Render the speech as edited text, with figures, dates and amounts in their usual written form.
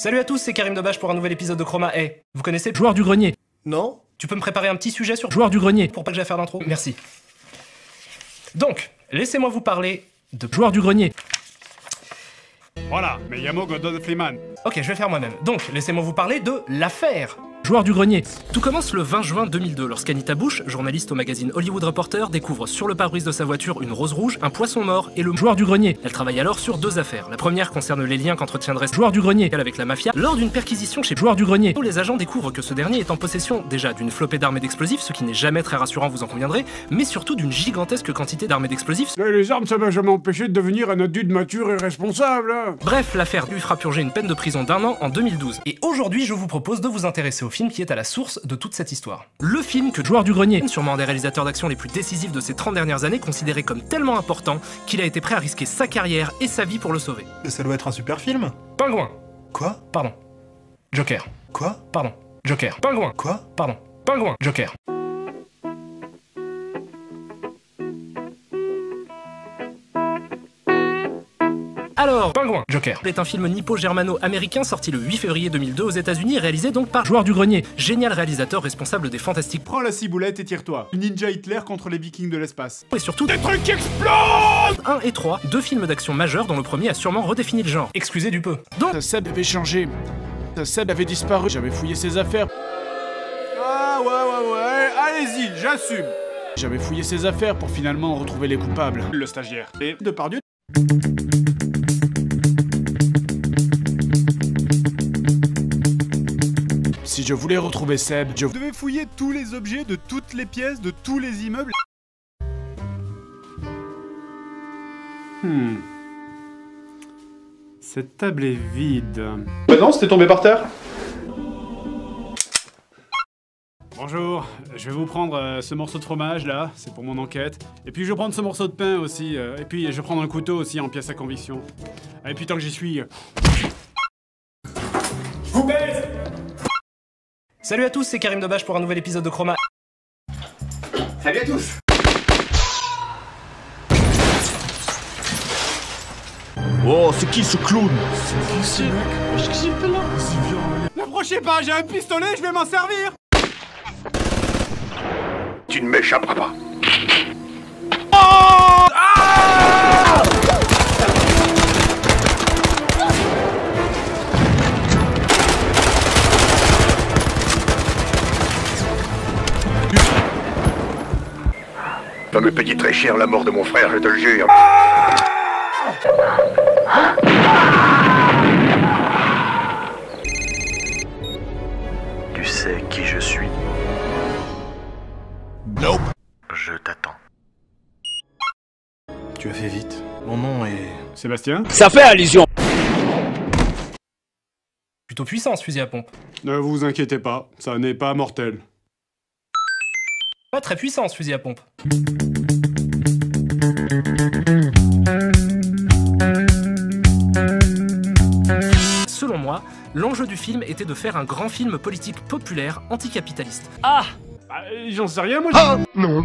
Salut à tous, c'est Karim Debache pour un nouvel épisode de Chroma. Hey, vous connaissez Joueur du grenier. Non? Tu peux me préparer un petit sujet sur Joueur du grenier. pour pas que j'aille faire l'intro? Merci. Donc, laissez-moi vous parler de Joueur du grenier. Voilà, me llamo Godot Freeman. Ok, je vais faire moi-même. Donc, laissez-moi vous parler de l'affaire. Joueur du grenier. Tout commence le 20 juin 2002 lorsqu'Anita Bush, journaliste au magazine Hollywood Reporter, découvre sur le pare-brise de sa voiture une rose rouge, un poisson mort et le Joueur du grenier. Elle travaille alors sur deux affaires. La première concerne les liens qu'entretiendrait Joueur du grenier. avec la mafia. Lors d'une perquisition chez Joueur du grenier. les agents découvrent que ce dernier est en possession déjà d'une flopée d'armes et d'explosifs, ce qui n'est jamais très rassurant, vous en conviendrez, mais surtout d'une gigantesque quantité d'armes et d'explosifs. Les armes, ça m'a jamais empêché de devenir un adulte mature et responsable. Bref, l'affaire lui fera purger une peine de prison d'1 an en 2012. Et aujourd'hui, je vous propose de vous intéresser au film qui est à la source de toute cette histoire. Le film que Joueur du grenier. sûrement un des réalisateurs d'action les plus décisifs de ces 30 dernières années, considéré comme tellement important qu'il a été prêt à risquer sa carrière et sa vie pour le sauver. Ça doit être un super film. Pingouin. Quoi? Pardon. Joker. Quoi? Pardon. Joker. Pingouin. Quoi? Pardon. Pingouin. Joker. Alors, Pingouin, Joker est un film nippo-germano-américain sorti le 8 février 2002 aux États-Unis, réalisé donc par Joueur du grenier. génial réalisateur responsable des fantastiques Prends la ciboulette et tire-toi. Ninja Hitler contre les vikings de l'espace. et surtout Des trucs qui explosent! 1 et 3, deux films d'action majeurs dont le premier a sûrement redéfini le genre. Excusez du peu. Donc, Seb avait changé. Seb avait disparu. J'avais fouillé ses affaires. Ah ouais, allez-y, j'assume. J'avais fouillé ses affaires pour finalement retrouver les coupables. Le stagiaire. Et Depardieu. Si je voulais retrouver Seb, je devais fouiller tous les objets de toutes les pièces de tous les immeubles. Cette table est vide. Bah non, c'était tombé par terre. Bonjour, je vais vous prendre ce morceau de fromage là, c'est pour mon enquête. Et puis je vais prendre ce morceau de pain aussi. Et puis je vais prendre un couteau aussi en pièce à conviction. Et puis tant que j'y suis... Je vous baise! salut à tous, c'est Karim Debache pour un nouvel épisode de Chroma. Salut à tous. Oh, c'est qui ce clown? N'approchez pas, j'ai un pistolet, je vais m'en servir! Tu ne m'échapperas pas. Va me payer très cher la mort de mon frère, je te le jure. Tu sais qui je suis? Nope. Je t'attends. Tu as fait vite. Mon nom est... Sébastien? Ça fait allusion. Plutôt puissant ce fusil à pompe. Ne vous inquiétez pas, ça n'est pas mortel. Pas très puissant ce fusil à pompe. Selon moi, l'enjeu du film était de faire un grand film politique populaire anticapitaliste. Bah, j'en sais rien moi. Non.